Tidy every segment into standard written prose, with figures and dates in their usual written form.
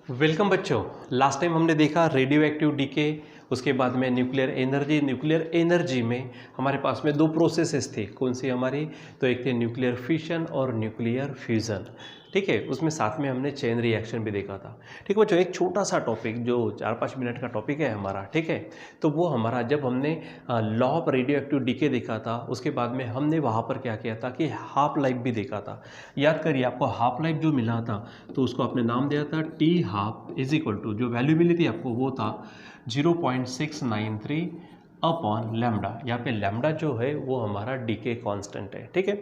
Welcome बच्चों। Last time हमने देखा रेडियो एक्टिव डीके, उसके बाद में न्यूक्लियर एनर्जी। न्यूक्लियर एनर्जी में हमारे पास में दो प्रोसेसेस थे। कौन सी हमारी? तो एक थे न्यूक्लियर फिशन और न्यूक्लियर फ्यूज़न। ठीक है, उसमें साथ में हमने चेन रिएक्शन भी देखा था। ठीक है बच्चों, एक छोटा सा टॉपिक जो 4-5 मिनट का टॉपिक है हमारा, ठीक है। तो वो हमारा जब हमने law of radioactive decay देखा था, उसके बाद में हमने वहाँ पर क्या किया था कि हाफ लाइफ भी देखा था। याद करिए, आपको हाफ लाइफ जो मिला था तो उसको आपने नाम दिया था T half is equal to, जो वैल्यू मिली थी आपको वो था 0.693 अपॉन लैम्डा। यहाँ पे लैम्डा जो है वो हमारा डीके कांस्टेंट है। ठीक है,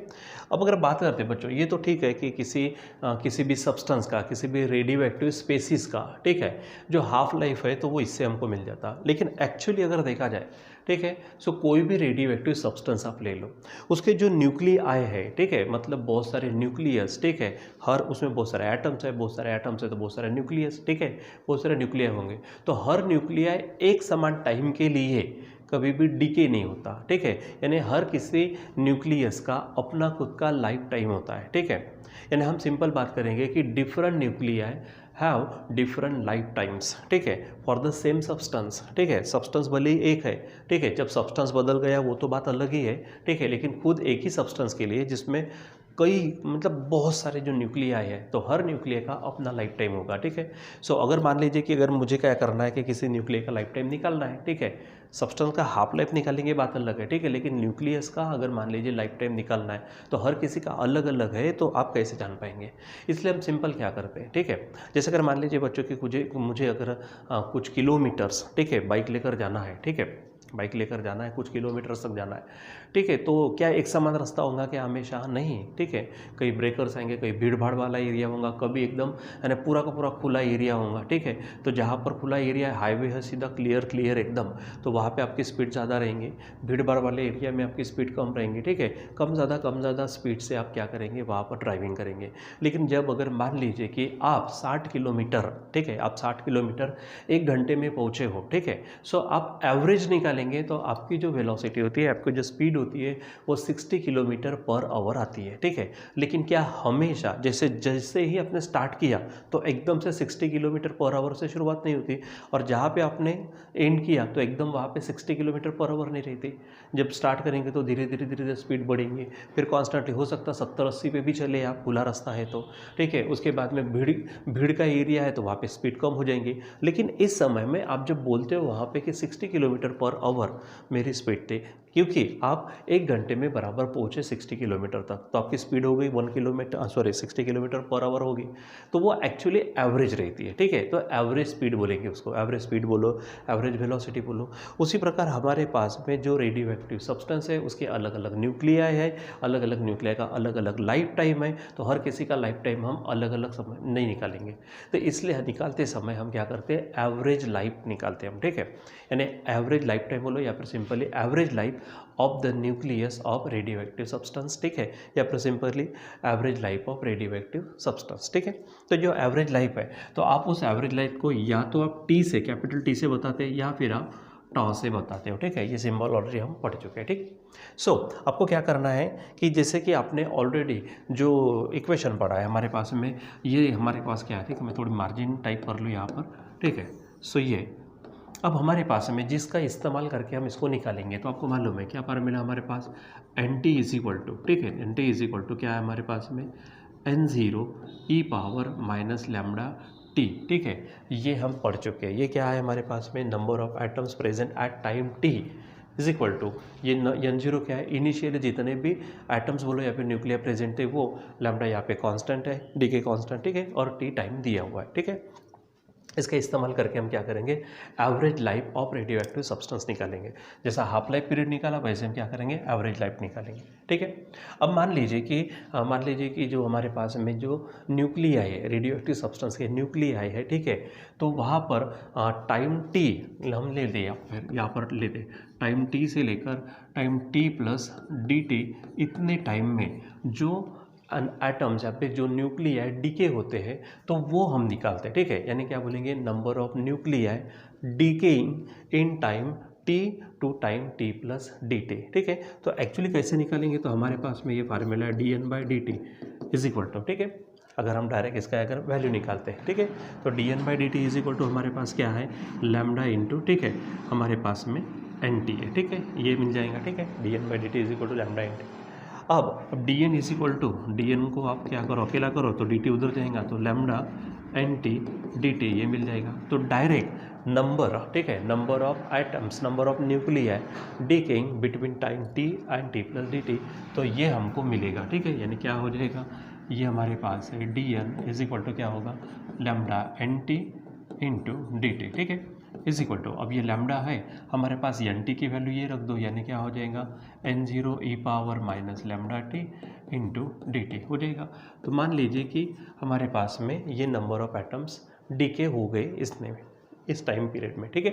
अब अगर बात करते हैं बच्चों, ये तो ठीक है कि किसी भी सब्सटेंस का, किसी भी रेडियो एक्टिव स्पेसीज का, ठीक है, जो हाफ लाइफ है तो वो इससे हमको मिल जाता। लेकिन एक्चुअली अगर देखा जाए, ठीक है, सो कोई भी रेडियो एक्टिव सब्सटेंस आप ले लो, उसके जो न्यूक्लियाई है, ठीक है, मतलब बहुत सारे न्यूक्लियस, ठीक है, हर उसमें बहुत सारे एटम्स है, बहुत सारे एटम्स है तो बहुत सारे न्यूक्लियस, ठीक है, बहुत सारे न्यूक्लियाई होंगे। तो हर न्यूक्लियाई एक समान टाइम के लिए कभी भी डीके नहीं होता। ठीक है, यानी हर किसी न्यूक्लियस का अपना खुद का लाइफ टाइम होता है। ठीक है, यानी हम सिंपल बात करेंगे कि different nuclei have different life times, ठीक है, फॉर द सेम सब्सटेंस। ठीक है, सब्सटेंस भले ही एक है, ठीक है, जब सब्सटेंस बदल गया वो तो बात अलग ही है, ठीक है, लेकिन खुद एक ही सब्सटेंस के लिए जिसमें कई मतलब बहुत सारे जो न्यूक्लियाई है, तो हर न्यूक्लिया का अपना लाइफ टाइम होगा। ठीक है, सो अगर मान लीजिए कि अगर मुझे क्या करना है कि किसी न्यूक्लिया का लाइफ टाइम निकालना है, ठीक है, सब्सटेंस का हाफ लाइफ निकालेंगे बात अलग है, ठीक है, लेकिन न्यूक्लियस का अगर मान लीजिए लाइफ टाइम निकालना है तो हर किसी का अलग अलग है, तो आप कैसे जान पाएंगे? इसलिए हम सिंपल क्या करते हैं, ठीक है, जैसे अगर मान लीजिए बच्चों कि मुझे अगर कुछ किलोमीटर्स, ठीक है, बाइक लेकर जाना है, ठीक है, बाइक लेकर जाना है, कुछ किलोमीटर्स तक जाना है, ठीक है, तो क्या एक समान रास्ता होगा क्या हमेशा? नहीं, ठीक है, कई ब्रेकर्स आएंगे, कई भीड़ भाड़ वाला एरिया होगा, कभी एकदम यानी पूरा का पूरा खुला एरिया होगा। ठीक है, तो जहाँ पर खुला एरिया है, हाईवे है, सीधा क्लियर एकदम, तो वहाँ पे आपकी स्पीड ज़्यादा रहेंगी। भीड़ भाड़ वाले एरिया में आपकी स्पीड कम रहेंगी। ठीक है, कम ज़्यादा स्पीड से आप क्या करेंगे, वहाँ पर ड्राइविंग करेंगे। लेकिन जब अगर मान लीजिए कि आप 60 किलोमीटर, ठीक है, आप 60 किलोमीटर 1 घंटे में पहुँचे हो, ठीक है, सो आप एवरेज निकालेंगे तो आपकी जो वेलोसिटी होती है, आपकी जो स्पीड होती है वो 60 किलोमीटर पर आवर आती है। ठीक है, लेकिन क्या हमेशा जैसे जैसे ही आपने स्टार्ट किया तो एकदम से 60 किलोमीटर पर आवर से शुरुआत नहीं होती, और जहाँ पे आपने एंड किया तो एकदम वहाँ पे 60 किलोमीटर पर आवर नहीं रहती। जब स्टार्ट करेंगे तो धीरे धीरे स्पीड बढ़ेंगे, फिर कॉन्स्टेंटली हो सकता है 70-80 पे भी चले आप, खुला रास्ता है तो। ठीक है, उसके बाद में भीड़ का एरिया है तो वहाँ पे स्पीड कम हो जाएंगी। लेकिन इस समय में आप जब बोलते हो वहाँ पे कि 60 किलोमीटर पर आवर मेरी स्पीड थी, क्योंकि आप 1 घंटे में बराबर पहुँचे 60 किलोमीटर तक, तो आपकी स्पीड हो गई 60 किलोमीटर पर आवर होगी, तो वो एक्चुअली एवरेज रहती है। ठीक है, तो एवरेज स्पीड बोलेंगे उसको, एवरेज स्पीड बोलो, एवरेज वेलोसिटी बोलो। उसी प्रकार हमारे पास में जो रेडियो एक्टिव सब्सटेंस है उसके अलग अलग न्यूक्लियाई है, अलग अलग न्यूक्लियाई का अलग अलग लाइफ टाइम है, तो हर किसी का लाइफ टाइम हम अलग अलग समय नहीं निकालेंगे। तो इसलिए निकालते समय हम क्या करते हैं, एवरेज लाइफ निकालते हैं हम। ठीक है, यानी एवरेज लाइफ टाइम बोलो या फिर simply average life of the nucleus of radioactive substance. ठीक है, या फिर simply average life of radioactive substance. ठीक है, तो जो एवरेज लाइफ है तो आप उस एवरेज लाइफ को या तो आप टी से, कैपिटल टी से बताते हैं, या फिर आप टॉ से बताते हो। ठीक है, ये सिंबल ऑलरेडी हम पढ़ चुके हैं। ठीक, सो आपको क्या करना है कि जैसे कि आपने ऑलरेडी जो इक्वेशन पढ़ा है हमारे पास में, ये हमारे पास क्या है, ठीक है, मैं थोड़ी मार्जिन टाइप कर लूँ यहाँ पर। ठीक है, सो ये अब हमारे पास में जिसका इस्तेमाल करके हम इसको निकालेंगे, तो आपको मालूम है क्या फार्मूला हमारे पास, N T is equal to, ठीक है, N T is equal to क्या है हमारे पास में, n0 e power minus lambda T. ठीक है, ये हम पढ़ चुके हैं। ये क्या है हमारे पास में, number of atoms present at time T is equal to, ये n0 क्या है, इनिशियली जितने भी एटम्स बोलो या फिर न्यूक्लियर प्रेजेंट थे वो, लैम्डा यहाँ पे कांस्टेंट है, डी के कांस्टेंट, ठीक है, और टी टाइम दिया हुआ है। ठीक है, इसका इस्तेमाल करके हम क्या करेंगे, average life of radioactive substance निकालेंगे। जैसा हाफ लाइफ पीरियड निकाला वैसे हम क्या करेंगे, एवरेज लाइफ निकालेंगे। ठीक है, अब मान लीजिए कि जो हमारे पास में जो न्यूक्लियाई है, रेडियो एक्टिव सब्सटेंस के न्यूक्लियाई है, ठीक है, तो वहाँ पर टाइम टी हम ले दें, या फिर यहाँ पर ले दें टाइम टी से लेकर time T plus D T, इतने टाइम में जो एटम्स या फिर जो न्यूक्लियाई डीके होते हैं तो वो हम निकालते हैं। ठीक है, यानी क्या बोलेंगे, number of nuclei decaying in time T to time T plus D T. ठीक है, तो एक्चुअली कैसे निकालेंगे, तो हमारे पास में ये फार्मूला है D N by D T is equal to, ठीक है, अगर हम डायरेक्ट इसका अगर वैल्यू निकालते हैं, ठीक है। तो dn/dt इज इक्वल टू हमारे पास क्या है, लैम्डा इंटू, ठीक है, हमारे पास में nt है, ठीक है, ये मिल जाएगा, ठीक है। dn/dt is equal to lambda nt। अब dn is equal to, dn को आप क्या करो, अकेला करो तो dt उधर जाएगा, तो लैम्डा nt dt ये मिल जाएगा। तो डायरेक्ट नंबर, ठीक है, number of atoms, number of nuclei decaying between time t and t plus dt, तो ये हमको मिलेगा, ठीक है। यानी क्या हो जाएगा, ये हमारे पास है dn इज इक्वल टू क्या होगा, लैम्डा nt इंटू dt, ठीक है, इज इक्वल टू, अब ये लैम्डा है हमारे पास, एन टी की वैल्यू ये रख दो, यानी क्या हो जाएगा, n0 e power minus lambda T into D T हो जाएगा। तो मान लीजिए कि हमारे पास में ये नंबर ऑफ एटम्स डीके हो गए इसमें, इस टाइम पीरियड में, ठीक है।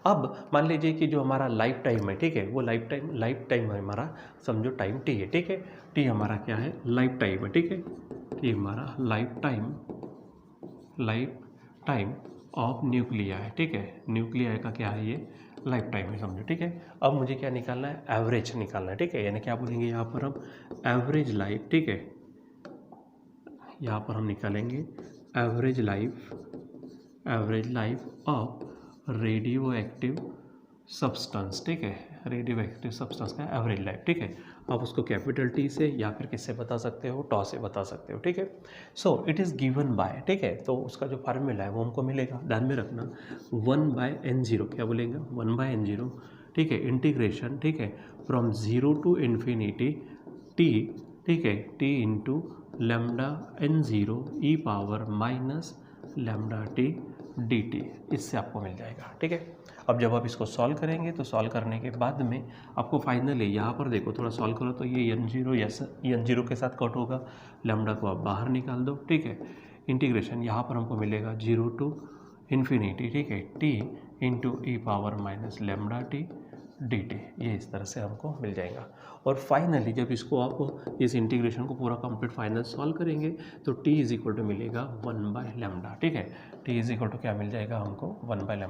अब मान लीजिए कि जो हमारा लाइफ टाइम है, ठीक है, वो लाइफ टाइम है हमारा, समझो टाइम टी है, ठीक है, टी हमारा क्या है, लाइफ टाइम है, ठीक है, टी हमारा लाइफ टाइम ऑफ न्यूक्लिया है, ठीक है, न्यूक्लिया का क्या है, ये लाइफ टाइम है, समझो, ठीक है। अब मुझे क्या निकालना है, एवरेज निकालना है, ठीक है, यानी क्या बोलेंगे यहाँ पर हम, एवरेज लाइफ, ठीक है, यहाँ पर हम निकालेंगे average life of radioactive substance, ठीक है, रेडियो एक्टिव सब्सटेंस का एवरेज लाइफ, ठीक है। आप उसको कैपिटल टी से या फिर किससे बता सकते हो, टॉ से बता सकते हो, ठीक है। So it is given by, ठीक है, तो उसका जो फार्मूला है वो हमको मिलेगा, ध्यान में रखना, 1/n0, क्या बोलेंगे, 1/n0, ठीक है, इंटीग्रेशन, ठीक है, फ्रॉम 0 टू इन्फिनिटी टी, ठीक है, T into lambda n0 e power minus lambda T D T, इससे आपको मिल जाएगा, ठीक है। अब जब आप इसको सॉल्व करेंगे तो सॉल्व करने के बाद में आपको फाइनली यहाँ पर देखो, थोड़ा सॉल्व करो तो ये n0 के साथ कट होगा, लैम्डा को आप बाहर निकाल दो, ठीक है, इंटीग्रेशन यहाँ पर हमको मिलेगा 0 टू इन्फिनिटी, ठीक है, T into e power minus lambda T D T, ये इस तरह से हमको मिल जाएगा। और फाइनली जब इसको आप इस इंटीग्रेशन को पूरा कंप्लीट फाइनल सॉल्व करेंगे तो t इज इक्वल टू मिलेगा 1/λ, ठीक है, t इज इक्वल टू क्या मिल जाएगा हमको, 1/λ।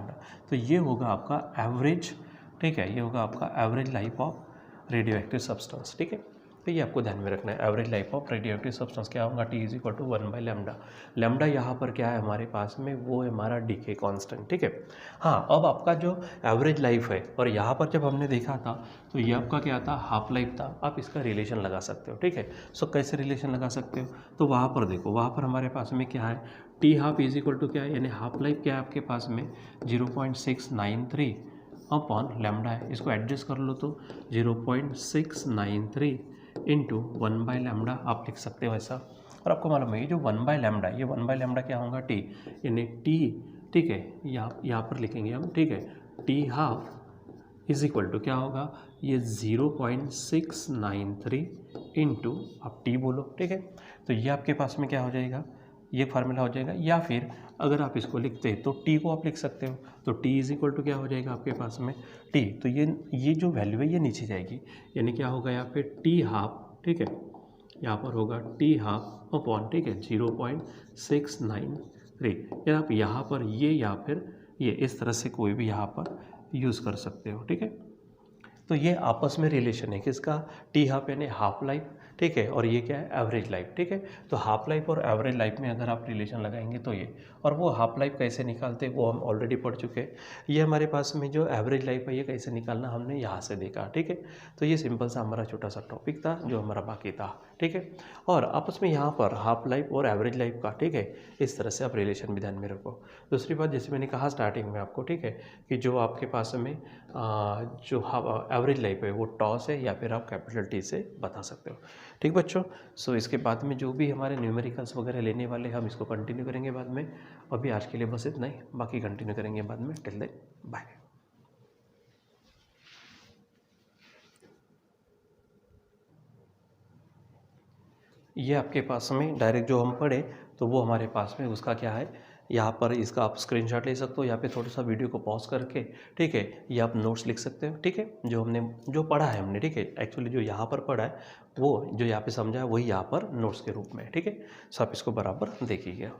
तो ये होगा आपका एवरेज, ठीक है, ये होगा आपका average life of radioactive substance, ठीक है। तो ये आपको ध्यान में रखना है, average life of radioactive substance क्या होगा, t is equal to 1/λ। Lambda यहाँ पर क्या है हमारे पास में, वो है हमारा डीके कांस्टेंट, ठीक है। हाँ, अब आपका जो एवरेज लाइफ है, और यहाँ पर जब हमने देखा था तो ये आपका क्या था, हाफ लाइफ था। आप इसका रिलेशन लगा सकते हो, ठीक है। सो कैसे रिलेशन लगा सकते हो, तो वहाँ पर देखो, वहाँ पर हमारे पास में क्या है, T half is equal to क्या है, यानी हाफ लाइफ क्या है आपके पास में 0.693 अपॉन लैम्डा है, इसको एडजस्ट कर लो तो 0.693 इंटू 1/λ आप लिख सकते हो ऐसा। और आपको मालूम है ये जो 1/λ, ये 1/λ क्या होगा, टी, यानी टी, ठीक है, यहाँ पर लिखेंगे हम, ठीक है, T half is equal to क्या होगा, ये 0.693 इंटू, आप टी बोलो, ठीक है। तो ये आपके पास में क्या हो जाएगा, ये फार्मूला हो जाएगा, या फिर अगर आप इसको लिखते हैं तो टी को आप लिख सकते हो, तो टी इज इक्वल टू क्या हो जाएगा आपके पास में, टी, तो ये जो वैल्यू है ये नीचे जाएगी, यानी क्या होगा यहाँ पे टी हाफ, ठीक है, यहाँ पर होगा टी हाफ अपॉन, ठीक है, 0.693, यानी आप यहाँ पर ये या फिर ये इस तरह से कोई भी यहाँ पर यूज़ कर सकते हो, ठीक है। तो ये आपस में रिलेशन है किसका, टी हाफ यानी हाफ लाइफ, ठीक है, और ये क्या है, एवरेज लाइफ, ठीक है। तो हाफ लाइफ और एवरेज लाइफ में अगर आप रिलेशन लगाएंगे तो ये, और वो हाफ लाइफ कैसे निकालते हैं वो हम ऑलरेडी पढ़ चुके हैं। ये हमारे पास में जो एवरेज लाइफ है ये कैसे निकालना हमने यहाँ से देखा, ठीक है। तो ये सिंपल सा हमारा छोटा सा टॉपिक था जो हमारा बाकी था, ठीक है। और आपस में यहाँ पर हाफ लाइफ और एवरेज लाइफ का, ठीक है, इस तरह से आप रिलेशन भी ध्यान में रखो। दूसरी बात, जैसे मैंने कहा स्टार्टिंग में आपको, ठीक है, कि जो आपके पास में जो एवरेज लाइफ है वो टॉस है या फिर आप कैपिटल टी से बता सकते हो, ठीक बच्चों। सो इसके बाद में जो भी हमारे न्यूमेरिकल्स वगैरह लेने वाले हम इसको कंटिन्यू करेंगे बाद में। अभी आज के लिए बस इतना ही, बाकी कंटिन्यू करेंगे बाद में। Till then bye. ये आपके पास में डायरेक्ट जो हम पढ़े तो वो हमारे पास में उसका क्या है, यहाँ पर इसका आप स्क्रीनशॉट ले सकते हो, यहाँ पे थोड़ा सा वीडियो को पॉज करके, ठीक है, ये आप नोट्स लिख सकते हो, ठीक है, जो पढ़ा है हमने, ठीक है, एक्चुअली जो यहाँ पर पढ़ा है वो जो यहाँ पे समझा है वही यहाँ पर नोट्स के रूप में, ठीक है। सो आप इसको बराबर देखिएगा।